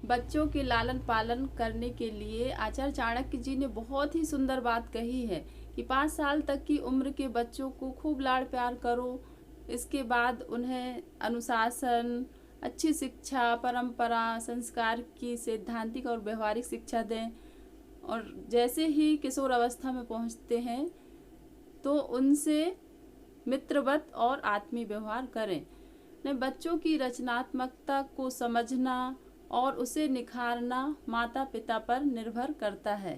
बच्चों के लालन पालन करने के लिए आचार्य चाणक्य जी ने बहुत ही सुंदर बात कही है कि 5 साल तक की उम्र के बच्चों को खूब लाड़ प्यार करो। इसके बाद उन्हें अनुशासन, अच्छी शिक्षा, परंपरा, संस्कार की सैद्धांतिक और व्यवहारिक शिक्षा दें। और जैसे ही किशोर अवस्था में पहुंचते हैं तो उनसे मित्रवत और आत्मीय व्यवहार करें। बच्चों की रचनात्मकता को समझना और उसे निखारना माता पिता पर निर्भर करता है।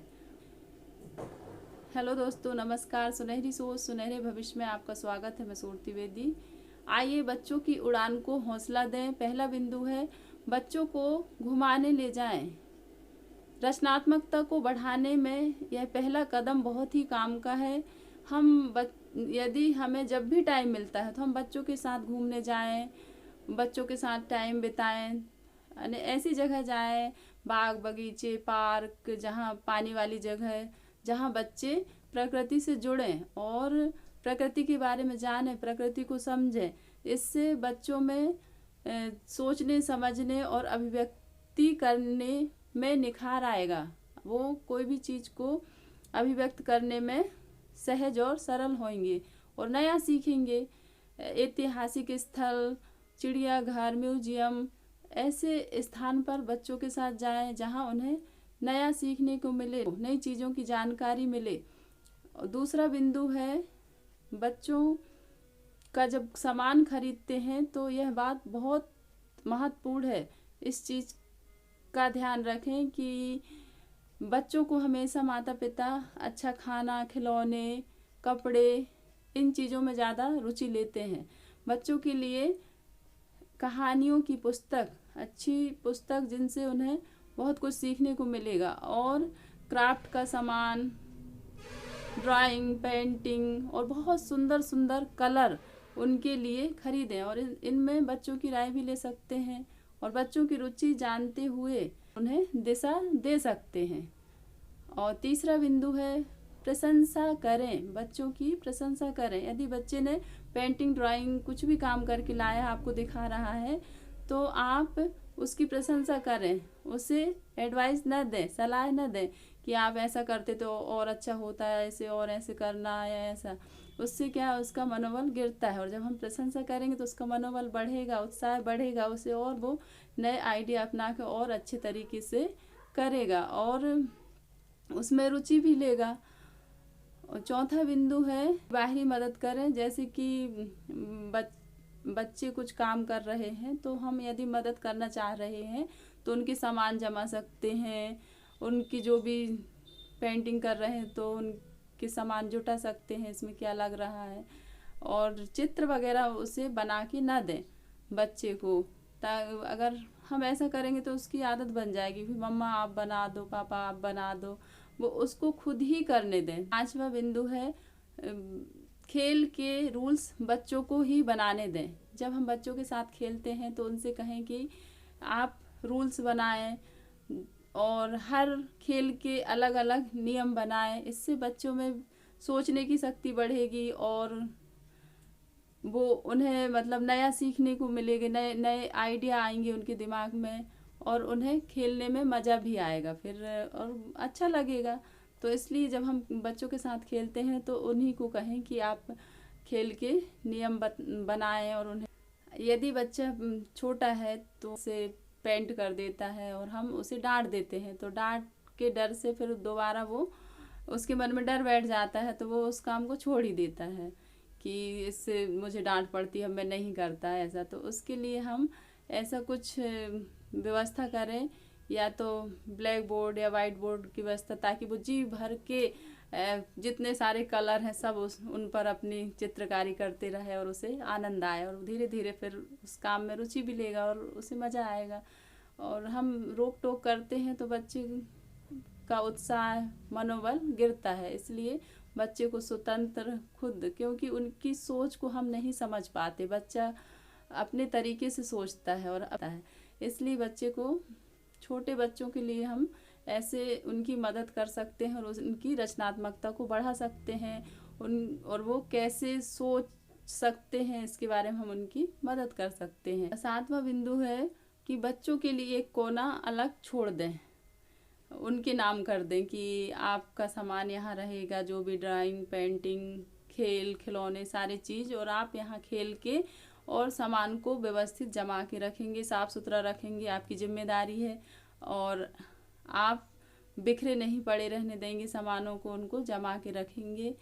हेलो दोस्तों, नमस्कार। सुनहरी सोच सुनहरे भविष्य में आपका स्वागत है। मैं सूरत त्रिवेदी। आइए बच्चों की उड़ान को हौसला दें। पहला बिंदु है बच्चों को घुमाने ले जाएं। रचनात्मकता को बढ़ाने में यह पहला कदम बहुत ही काम का है। यदि हमें जब भी टाइम मिलता है तो हम बच्चों के साथ घूमने जाएं, बच्चों के साथ टाइम बिताएं, ऐसी जगह जाएं, बाग बगीचे, पार्क, जहाँ पानी वाली जगह है, जहाँ बच्चे प्रकृति से जुड़ें और प्रकृति के बारे में जानें, प्रकृति को समझें। इससे बच्चों में सोचने, समझने और अभिव्यक्ति करने में निखार आएगा। वो कोई भी चीज़ को अभिव्यक्त करने में सहज और सरल होंगे और नया सीखेंगे। ऐतिहासिक स्थल, चिड़ियाघर, म्यूजियम, ऐसे स्थान पर बच्चों के साथ जाएं जहां उन्हें नया सीखने को मिले, नई चीज़ों की जानकारी मिले। और दूसरा बिंदु है बच्चों का जब सामान खरीदते हैं तो यह बात बहुत महत्वपूर्ण है। इस चीज़ का ध्यान रखें कि बच्चों को हमेशा माता पिता अच्छा खाना, खिलौने, कपड़े, इन चीज़ों में ज़्यादा रुचि लेते हैं। बच्चों के लिए कहानियों की पुस्तक, अच्छी पुस्तक जिनसे उन्हें बहुत कुछ सीखने को मिलेगा, और क्राफ्ट का सामान, ड्राइंग, पेंटिंग और बहुत सुंदर सुंदर कलर उनके लिए खरीदें। और इनमें बच्चों की राय भी ले सकते हैं और बच्चों की रुचि जानते हुए उन्हें दिशा दे सकते हैं। और तीसरा बिंदु है प्रशंसा करें। बच्चों की प्रशंसा करें। यदि बच्चे ने पेंटिंग, ड्राइंग, कुछ भी काम करके लाया, आपको दिखा रहा है, तो आप उसकी प्रशंसा करें। उसे एडवाइस न दें, सलाह न दें कि आप ऐसा करते तो और अच्छा होता है, ऐसे और ऐसे करना या ऐसा। उससे क्या, उसका मनोबल गिरता है। और जब हम प्रशंसा करेंगे तो उसका मनोबल बढ़ेगा, उत्साह बढ़ेगा उसे, और वो नए आइडिया अपना के और अच्छे तरीके से करेगा और उसमें रुचि भी लेगा। और चौथा बिंदु है बाहरी मदद करें। जैसे कि बच्चे कुछ काम कर रहे हैं तो हम यदि मदद करना चाह रहे हैं तो उनके सामान जमा सकते हैं, उनकी जो भी पेंटिंग कर रहे हैं तो उनके सामान जुटा सकते हैं, इसमें क्या लग रहा है। और चित्र वगैरह उसे बना के ना दें बच्चे को। अगर हम ऐसा करेंगे तो उसकी आदत बन जाएगी, फिर मम्मा आप बना दो, पापा आप बना दो, वो उसको खुद ही करने दें। पांचवा बिंदु है खेल के रूल्स बच्चों को ही बनाने दें। जब हम बच्चों के साथ खेलते हैं तो उनसे कहें कि आप रूल्स बनाएं और हर खेल के अलग अलग नियम बनाएं। इससे बच्चों में सोचने की शक्ति बढ़ेगी और वो उन्हें नया सीखने को मिलेगा, नए नए आइडिया आएंगे उनके दिमाग में और उन्हें खेलने में मज़ा भी आएगा फिर और अच्छा लगेगा। तो इसलिए जब हम बच्चों के साथ खेलते हैं तो उन्हीं को कहें कि आप खेल के नियम बनाएं। और उन्हें, यदि बच्चा छोटा है तो उसे पेंट कर देता है और हम उसे डांट देते हैं, तो डांट के डर से फिर दोबारा वो, उसके मन में डर बैठ जाता है तो वो उस काम को छोड़ ही देता है कि इससे मुझे डांट पड़ती है, मैं नहीं करता ऐसा। तो उसके लिए हम ऐसा कुछ व्यवस्था करें, या तो ब्लैक बोर्ड या वाइट बोर्ड की व्यवस्था, ताकि वो जी भर के जितने सारे कलर हैं सब उन पर अपनी चित्रकारी करते रहे और उसे आनंद आए और धीरे धीरे फिर उस काम में रुचि भी लेगा और उसे मज़ा आएगा। और हम रोक टोक करते हैं तो बच्चे का उत्साह, मनोबल गिरता है। इसलिए बच्चे को स्वतंत्र खुद, क्योंकि उनकी सोच को हम नहीं समझ पाते, बच्चा अपने तरीके से सोचता है और आता है। इसलिए बच्चे को, छोटे बच्चों के लिए हम ऐसे उनकी मदद कर सकते हैं और उनकी रचनात्मकता को बढ़ा सकते हैं, और वो कैसे सोच सकते हैं इसके बारे में हम उनकी मदद कर सकते हैं। सातवां बिंदु है कि बच्चों के लिए एक कोना अलग छोड़ दें, उनके नाम कर दें कि आपका सामान यहाँ रहेगा, जो भी ड्राइंग, पेंटिंग, खेल खिलौने सारी चीज़, और आप यहाँ खेल के और सामान को व्यवस्थित जमा के रखेंगे, साफ़ सुथरा रखेंगे, आपकी जिम्मेदारी है। और आप बिखरे नहीं पड़े रहने देंगे सामानों को, उनको जमा के रखेंगे,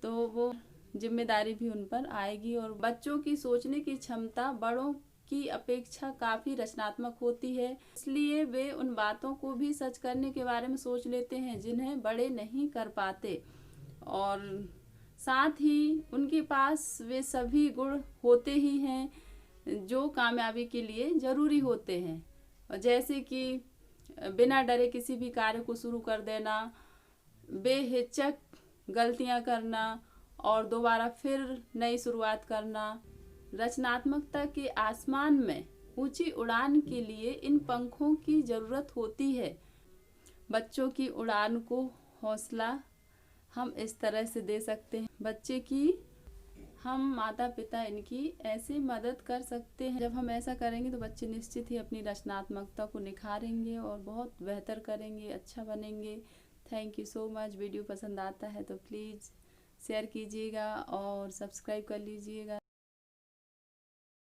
तो वो जिम्मेदारी भी उन पर आएगी। और बच्चों की सोचने की क्षमता बड़ों की अपेक्षा काफ़ी रचनात्मक होती है, इसलिए वे उन बातों को भी सच करने के बारे में सोच लेते हैं जिन्हें बड़े नहीं कर पाते। और साथ ही उनके पास वे सभी गुण होते ही हैं जो कामयाबी के लिए ज़रूरी होते हैं, जैसे कि बिना डरे किसी भी कार्य को शुरू कर देना, बेहिचक गलतियां करना और दोबारा फिर नई शुरुआत करना। रचनात्मकता के आसमान में ऊंची उड़ान के लिए इन पंखों की ज़रूरत होती है। बच्चों की उड़ान को हौसला हम इस तरह से दे सकते हैं, बच्चे की हम माता पिता इनकी ऐसे मदद कर सकते हैं। जब हम ऐसा करेंगे तो बच्चे निश्चित ही अपनी रचनात्मकता को निखारेंगे और बहुत बेहतर करेंगे, अच्छा बनेंगे। Thank you so much. Video पसंद आता है तो प्लीज़ शेयर कीजिएगा और सब्सक्राइब कर लीजिएगा।